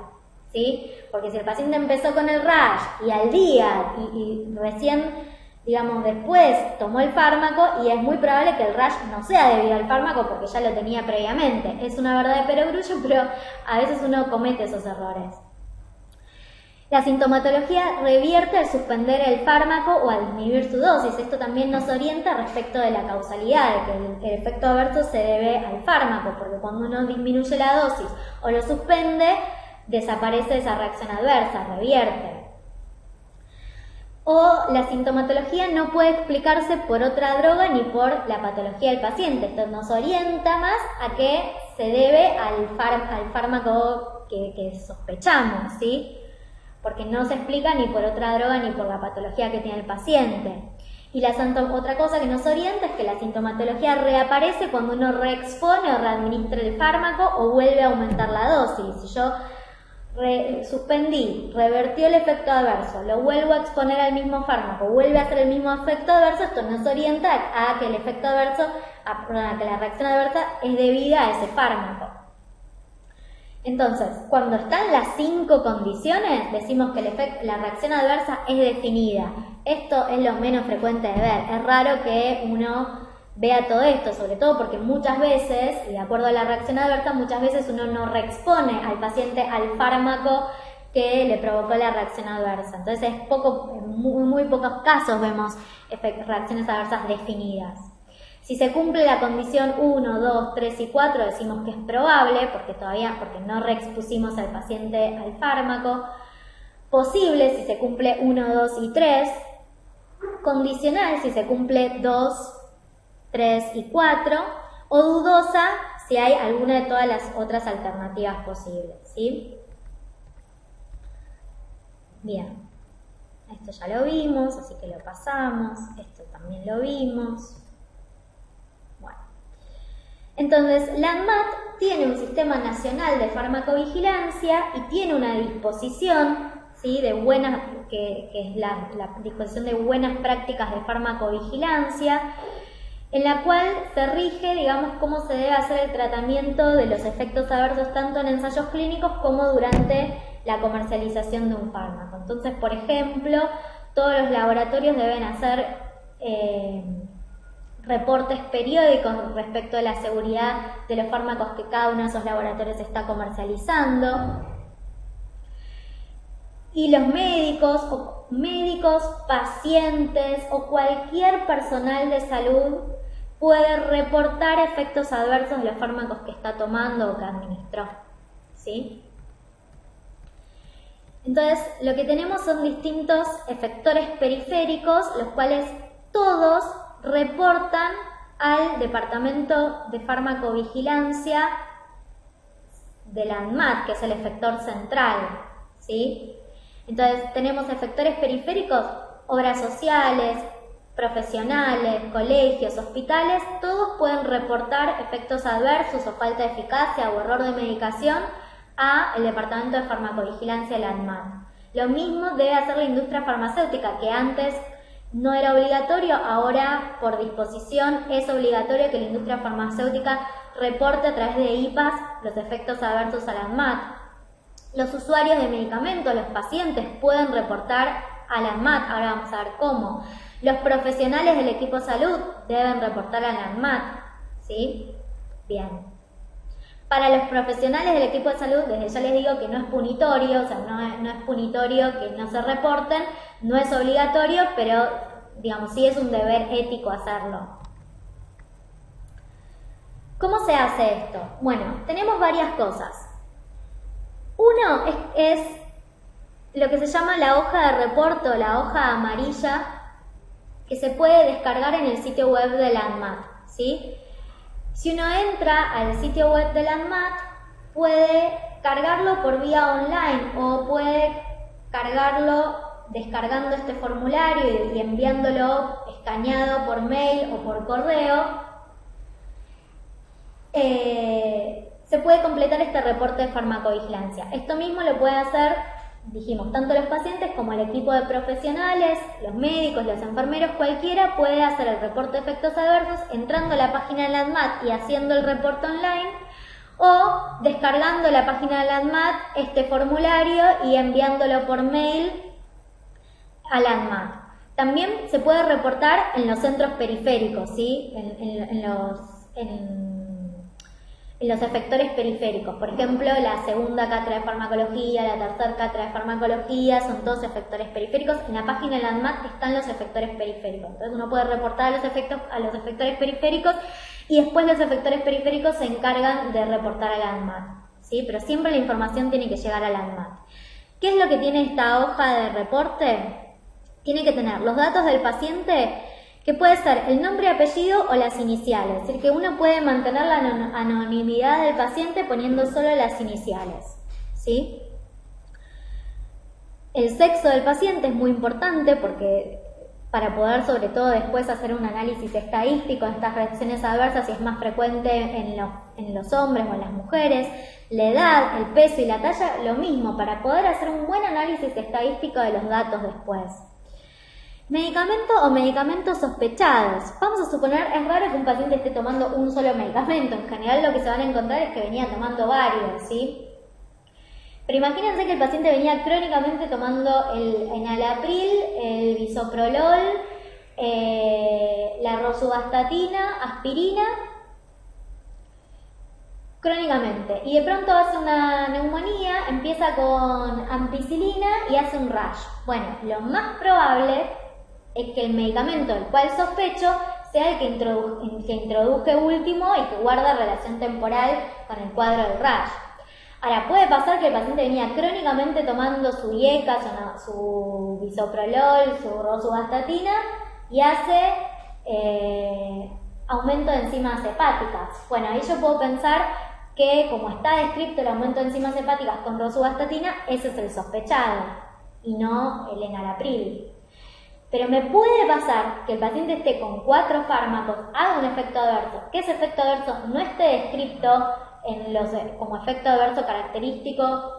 ¿sí? Porque si el paciente empezó con el rash y al día y recién, digamos, después tomó el fármaco, y es muy probable que el rash no sea debido al fármaco porque ya lo tenía previamente. Es una verdad de perogrullo, pero a veces uno comete esos errores. La sintomatología revierte al suspender el fármaco o al disminuir su dosis. Esto también nos orienta respecto de la causalidad, de que el efecto adverso se debe al fármaco, porque cuando uno disminuye la dosis o lo suspende, desaparece esa reacción adversa, revierte. O la sintomatología no puede explicarse por otra droga ni por la patología del paciente. Esto nos orienta más a que se debe al fármaco que sospechamos, ¿sí? Porque no se explica ni por otra droga ni por la patología que tiene el paciente. Y otra cosa que nos orienta es que la sintomatología reaparece cuando uno reexpone o readministra el fármaco o vuelve a aumentar la dosis. Si yo suspendí, revertió el efecto adverso, lo vuelvo a exponer al mismo fármaco, vuelve a hacer el mismo efecto adverso, esto nos orienta a que el efecto adverso, a que la reacción adversa es debida a ese fármaco. Entonces, cuando están las 5 condiciones, decimos que la reacción adversa es definida. Esto es lo menos frecuente de ver. Es raro que uno vea todo esto, sobre todo porque muchas veces, y de acuerdo a la reacción adversa, muchas veces uno no reexpone al paciente al fármaco que le provocó la reacción adversa. Entonces, en muy pocos casos vemos reacciones adversas definidas. Si se cumple la condición 1, 2, 3 y 4, decimos que es probable, porque no reexpusimos al paciente al fármaco. Posible si se cumple 1, 2 y 3. Condicional si se cumple 2, 3 y 4. O dudosa si hay alguna de todas las otras alternativas posibles, ¿sí? Bien. Esto ya lo vimos, así que lo pasamos. Esto también lo vimos. Entonces, la ANMAT tiene un sistema nacional de farmacovigilancia y tiene una disposición, ¿sí?, que es la disposición de buenas prácticas de farmacovigilancia, en la cual se rige, digamos, cómo se debe hacer el tratamiento de los efectos adversos tanto en ensayos clínicos como durante la comercialización de un fármaco. Entonces, por ejemplo, todos los laboratorios deben hacer reportes periódicos respecto a la seguridad de los fármacos que cada uno de esos laboratorios está comercializando. Y los médicos, pacientes o cualquier personal de salud puede reportar efectos adversos de los fármacos que está tomando o que administró, ¿sí? Entonces, lo que tenemos son distintos efectores periféricos, los cuales todos reportan al Departamento de Farmacovigilancia de la ANMAT, que es el efector central, ¿sí? Entonces tenemos efectores periféricos, obras sociales, profesionales, colegios, hospitales, todos pueden reportar efectos adversos o falta de eficacia o error de medicación al Departamento de Farmacovigilancia de la ANMAT. Lo mismo debe hacer la industria farmacéutica, que antes no era obligatorio, ahora por disposición es obligatorio que la industria farmacéutica reporte a través de IPAs los efectos adversos a la ANMAT. Los usuarios de medicamentos, los pacientes, pueden reportar a la ANMAT, ahora vamos a ver cómo. Los profesionales del equipo de salud deben reportar a la ANMAT, ¿sí? Bien. Para los profesionales del equipo de salud, desde ya les digo que no es punitorio, o sea, no es punitorio que no se reporten, no es obligatorio, pero digamos, sí es un deber ético hacerlo. ¿Cómo se hace esto? Bueno, tenemos varias cosas. Uno es lo que se llama la hoja de reporte o la hoja amarilla, que se puede descargar en el sitio web de la ANMAT, ¿sí? Si uno entra al sitio web de la ANMAT, puede cargarlo por vía online o puede cargarlo descargando este formulario y enviándolo escaneado por mail o por correo. Se puede completar este reporte de farmacovigilancia. Esto mismo lo puede hacer, dijimos, tanto los pacientes como el equipo de profesionales, los médicos, los enfermeros, cualquiera puede hacer el reporte de efectos adversos entrando a la página de la ANMAT y haciendo el reporte online, o descargando la página de la ANMAT este formulario y enviándolo por mail a la ANMAT. También se puede reportar en los centros periféricos, ¿sí? En los efectores periféricos. Por ejemplo, la segunda cátedra de farmacología, la tercera cátedra de farmacología, son todos efectores periféricos. En la página de la ANMAT están los efectores periféricos. Entonces uno puede reportar a los efectores periféricos y después los efectores periféricos se encargan de reportar a la ANMAT, ¿sí? Pero siempre la información tiene que llegar al ANMAT. ¿Qué es lo que tiene esta hoja de reporte? Tiene que tener los datos del paciente, que puede ser el nombre, apellido o las iniciales. Es decir, que uno puede mantener la anonimidad del paciente poniendo solo las iniciales, ¿sí? El sexo del paciente es muy importante porque para poder sobre todo después hacer un análisis estadístico de estas reacciones adversas, si es más frecuente en los hombres o en las mujeres. La edad, el peso y la talla, lo mismo, para poder hacer un buen análisis estadístico de los datos después. Medicamento o medicamentos sospechados. Vamos a suponer, es raro que un paciente esté tomando un solo medicamento. En general lo que se van a encontrar es que venía tomando varios, ¿sí? Pero imagínense que el paciente venía crónicamente tomando el enalapril, el bisoprolol, la rosuvastatina, aspirina, crónicamente. Y de pronto hace una neumonía, empieza con ampicilina y hace un rash. Bueno, lo más probable es que el medicamento del cual sospecho sea el que introduje último y que guarda relación temporal con el cuadro del rash. Ahora, puede pasar que el paciente venía crónicamente tomando su IECA, su bisoprolol, su rosuvastatina y hace aumento de enzimas hepáticas. Bueno, ahí yo puedo pensar que como está descrito el aumento de enzimas hepáticas con rosuvastatina, ese es el sospechado y no el enalapril. Pero me puede pasar que el paciente esté con 4 fármacos, haga un efecto adverso, que ese efecto adverso no esté descrito como efecto adverso característico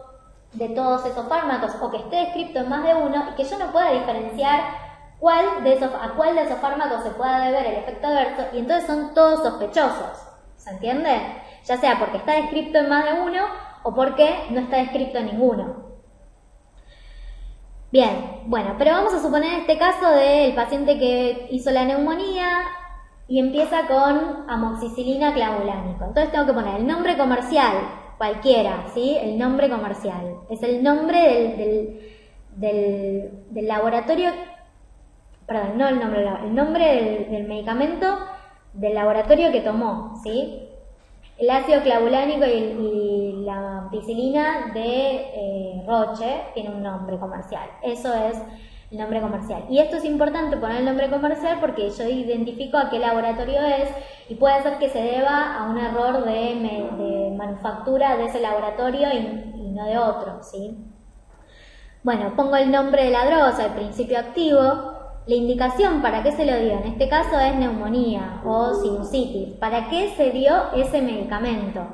de todos esos fármacos, o que esté descrito en más de uno y que yo no pueda diferenciar a cuál de esos fármacos se pueda deber el efecto adverso, y entonces son todos sospechosos. ¿Se entiende? Ya sea porque está descrito en más de uno o porque no está descrito en ninguno. Bien, bueno, pero vamos a suponer este caso del paciente que hizo la neumonía y empieza con amoxicilina clavulánico. Entonces tengo que poner el nombre comercial, cualquiera, ¿sí? El nombre comercial. Es el nombre del laboratorio, perdón, no el nombre del medicamento del laboratorio que tomó, ¿sí? El ácido clavulánico y la ampicilina de Roche tiene un nombre comercial. Eso es el nombre comercial. Y esto es importante poner el nombre comercial porque yo identifico a qué laboratorio es y puede ser que se deba a un error de manufactura de ese laboratorio y no de otro, ¿sí? Bueno, pongo el nombre de la droga, o sea, el principio activo. La indicación para qué se lo dio, en este caso es neumonía o sinusitis. ¿Para qué se dio ese medicamento?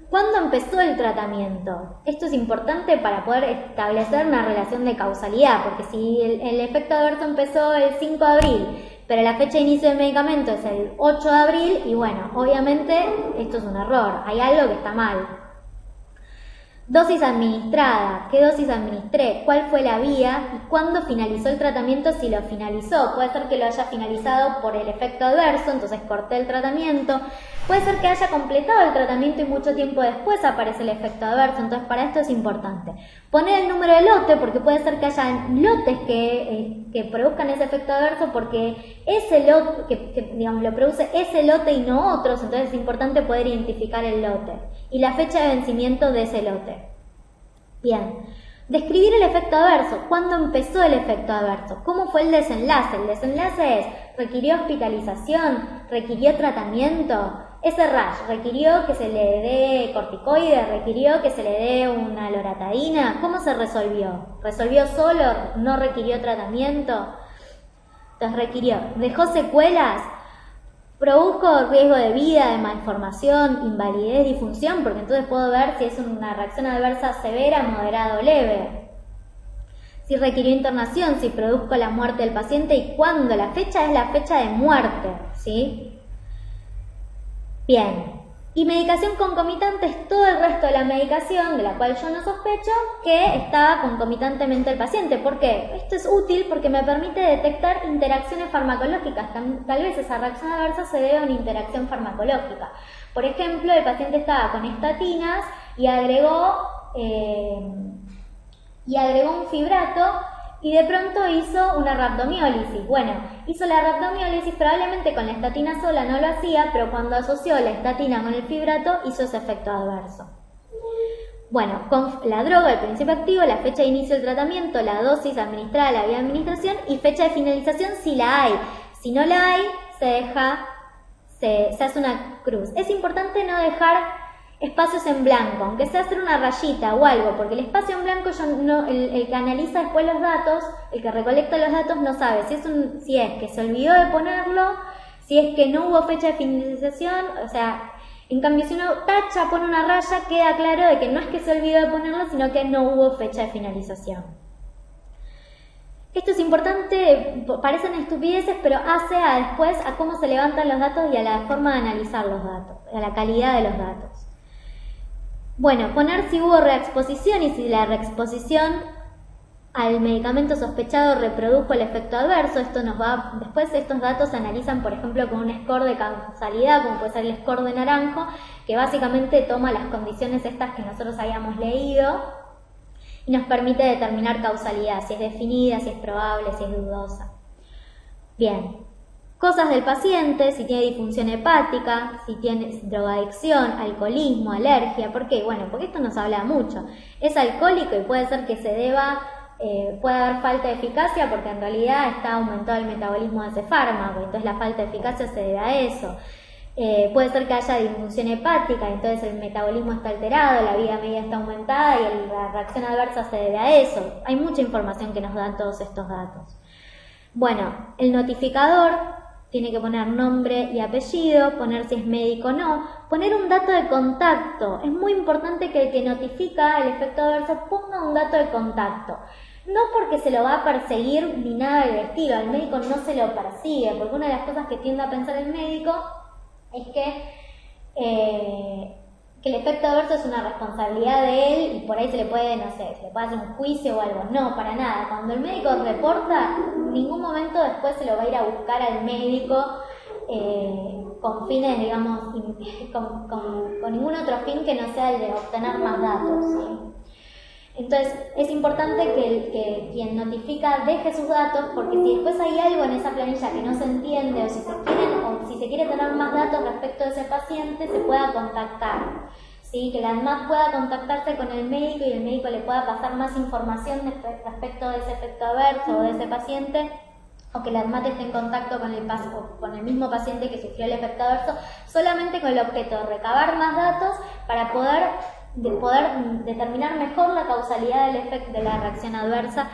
¿Cuándo empezó el tratamiento? Esto es importante para poder establecer una relación de causalidad, porque si el efecto adverso empezó el 5 de abril, pero la fecha de inicio del medicamento es el 8 de abril, y bueno, obviamente esto es un error, hay algo que está mal. Dosis administrada, ¿qué dosis administré? ¿Cuál fue la vía? ¿Y cuándo finalizó el tratamiento? Si lo finalizó, puede ser que lo haya finalizado por el efecto adverso, entonces corté el tratamiento. Puede ser que haya completado el tratamiento y mucho tiempo después aparece el efecto adverso, entonces para esto es importante. Poner el número de lote, porque puede ser que haya lotes que produzcan ese efecto adverso porque ese lote, digamos, lo produce ese lote y no otros, entonces es importante poder identificar el lote y la fecha de vencimiento de ese lote. Bien, describir el efecto adverso. ¿Cuándo empezó el efecto adverso? ¿Cómo fue el desenlace? El desenlace es, ¿requirió hospitalización? ¿Requirió tratamiento? Ese rash, ¿requirió que se le dé corticoide? ¿Requirió que se le dé una loratadina? ¿Cómo se resolvió? ¿Resolvió solo? ¿No requirió tratamiento? Entonces requirió. ¿Dejó secuelas? ¿Produjo riesgo de vida, de malformación, invalidez, disfunción? Porque entonces puedo ver si es una reacción adversa severa, moderada o leve. Si requirió internación, si produjo la muerte del paciente y cuándo. La fecha es la fecha de muerte, ¿sí? Bien. Y medicación concomitante es todo el resto de la medicación de la cual yo no sospecho que estaba concomitantemente el paciente. ¿Por qué? Esto es útil porque me permite detectar interacciones farmacológicas. Tal vez esa reacción adversa se debe a una interacción farmacológica. Por ejemplo, el paciente estaba con estatinas y agregó un fibrato y de pronto hizo una rhabdomiólisis. Bueno, hizo la rhabdomiólisis probablemente con la estatina sola no lo hacía, pero cuando asoció la estatina con el fibrato hizo ese efecto adverso. Bueno, con la droga, el principio activo, la fecha de inicio del tratamiento, la dosis administrada, la vía de administración y fecha de finalización si la hay. Si no la hay, se hace una cruz. Es importante no dejar espacios en blanco, aunque sea hacer una rayita o algo, porque el espacio en blanco, el que analiza después los datos, el que recolecta los datos no sabe si es que se olvidó de ponerlo, si es que no hubo fecha de finalización, o sea, en cambio si uno tacha, pone una raya, queda claro de que no es que se olvidó de ponerlo, sino que no hubo fecha de finalización. Esto es importante, parecen estupideces, pero hace después a cómo se levantan los datos y a la forma de analizar los datos, a la calidad de los datos. Bueno, poner si hubo reexposición y si la reexposición al medicamento sospechado reprodujo el efecto adverso. Después estos datos se analizan, por ejemplo, con un score de causalidad, como puede ser el score de Naranjo, que básicamente toma las condiciones estas que nosotros habíamos leído y nos permite determinar causalidad, si es definida, si es probable, si es dudosa. Bien, cosas del paciente, si tiene disfunción hepática, si tiene drogadicción, alcoholismo, alergia. ¿Por qué? Bueno, porque esto nos habla mucho. Es alcohólico y puede ser que se deba, puede haber falta de eficacia porque en realidad está aumentado el metabolismo de ese fármaco, entonces la falta de eficacia se debe a eso. Puede ser que haya disfunción hepática, entonces el metabolismo está alterado, la vida media está aumentada y la reacción adversa se debe a eso. Hay mucha información que nos dan todos estos datos. Bueno, el notificador tiene que poner nombre y apellido, poner si es médico o no, poner un dato de contacto. Es muy importante que el que notifica el efecto adverso ponga un dato de contacto. No porque se lo va a perseguir ni nada del estilo, al médico no se lo persigue, porque una de las cosas que tiende a pensar el médico es que el efecto adverso es una responsabilidad de él y por ahí se le puede, no sé, se le puede hacer un juicio o algo. No, para nada. Cuando el médico reporta, en ningún momento después se lo va a ir a buscar al médico con fines, digamos, con ningún otro fin que no sea el de obtener más datos, ¿sí? Entonces, es importante que quien notifica deje sus datos, porque si después hay algo en esa planilla que no se entiende o si se quiere tener más datos respecto de ese paciente, se pueda contactar, ¿sí? Que la ANMAT pueda contactarse con el médico y el médico le pueda pasar más información respecto de ese efecto adverso o de ese paciente, o que la ANMAT esté en contacto con el mismo paciente que sufrió el efecto adverso, solamente con el objeto de recabar más datos para poder determinar mejor la causalidad del efecto de la reacción adversa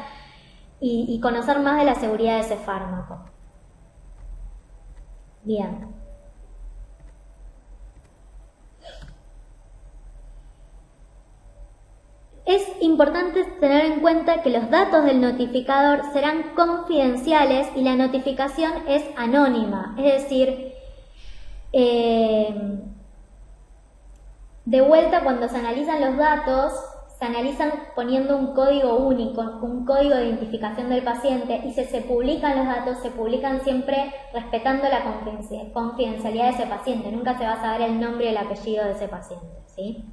y conocer más de la seguridad de ese fármaco. Bien. Es importante tener en cuenta que los datos del notificador serán confidenciales y la notificación es anónima, es decir, de vuelta, cuando se analizan los datos, se analizan poniendo un código único, un código de identificación del paciente, y si se publican los datos, se publican siempre respetando la confidencialidad de ese paciente. Nunca se va a saber el nombre y el apellido de ese paciente, ¿sí?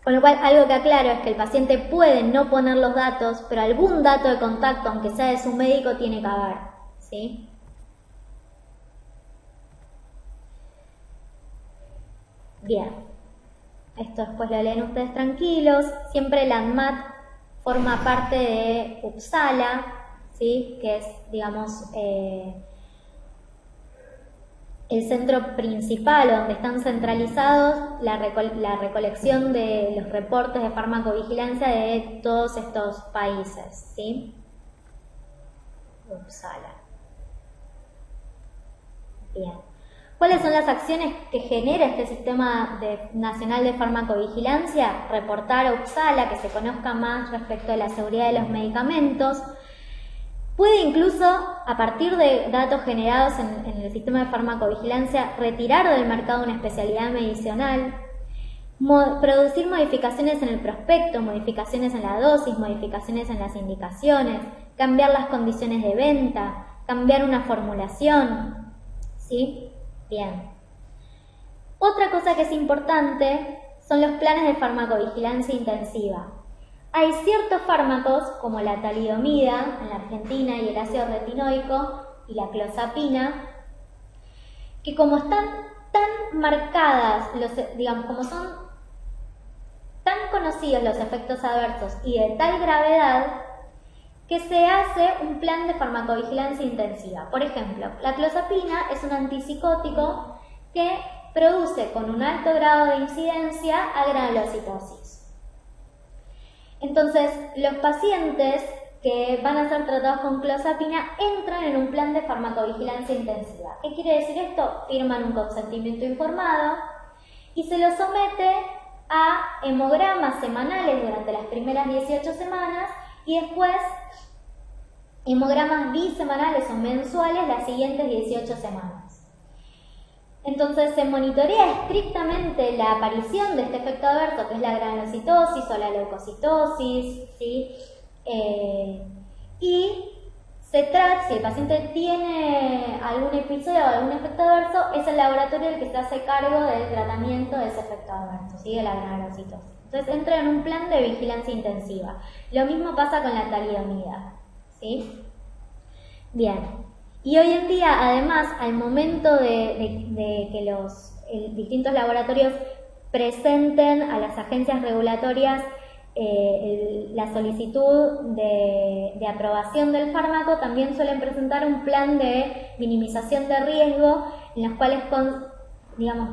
Con lo cual, algo que aclaro es que el paciente puede no poner los datos, pero algún dato de contacto, aunque sea de su médico, tiene que haber, ¿sí? Bien, esto después lo leen ustedes tranquilos. Siempre la ANMAT forma parte de Uppsala, ¿sí? Que es, digamos, el centro principal donde están centralizados la recolección de los reportes de farmacovigilancia de todos estos países, ¿sí? Uppsala. Bien. ¿Cuáles son las acciones que genera este sistema nacional de farmacovigilancia? Reportar a Uppsala, que se conozca más respecto de la seguridad de los medicamentos. Puede incluso, a partir de datos generados en el sistema de farmacovigilancia, retirar del mercado una especialidad medicinal, producir modificaciones en el prospecto, modificaciones en la dosis, modificaciones en las indicaciones, cambiar las condiciones de venta, cambiar una formulación, ¿sí? Bien. Otra cosa que es importante son los planes de farmacovigilancia intensiva. Hay ciertos fármacos, como la talidomida en la Argentina y el ácido retinoico y la clozapina, que como están tan marcadas, digamos, como son tan conocidos los efectos adversos y de tal gravedad, que se hace un plan de farmacovigilancia intensiva. Por ejemplo, la clozapina es un antipsicótico que produce con un alto grado de incidencia a granulocitosis. Entonces, los pacientes que van a ser tratados con clozapina entran en un plan de farmacovigilancia intensiva. ¿Qué quiere decir esto? Firman un consentimiento informado y se los somete a hemogramas semanales durante las primeras 18 semanas y después hemogramas bisemanales o mensuales las siguientes 18 semanas. Entonces se monitorea estrictamente la aparición de este efecto adverso, que es la granulocitosis o la leucocitosis, ¿sí? Y se trata, si el paciente tiene algún episodio o algún efecto adverso, es el laboratorio el que se hace cargo del tratamiento de ese efecto adverso, ¿sí? De la granulocitosis. Entonces entra en un plan de vigilancia intensiva. Lo mismo pasa con la talidomida, ¿sí? Bien. Y hoy en día, además, al momento de que los distintos laboratorios presenten a las agencias regulatorias la solicitud de aprobación del fármaco, también suelen presentar un plan de minimización de riesgo en los cuales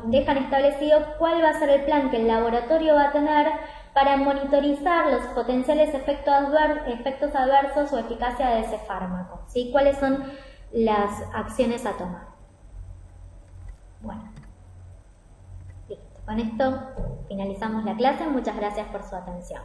dejan establecido cuál va a ser el plan que el laboratorio va a tener para monitorizar los potenciales efectos adversos o eficacia de ese fármaco, ¿sí? ¿Cuáles son las acciones a tomar? Bueno, listo. Con esto finalizamos la clase. Muchas gracias por su atención.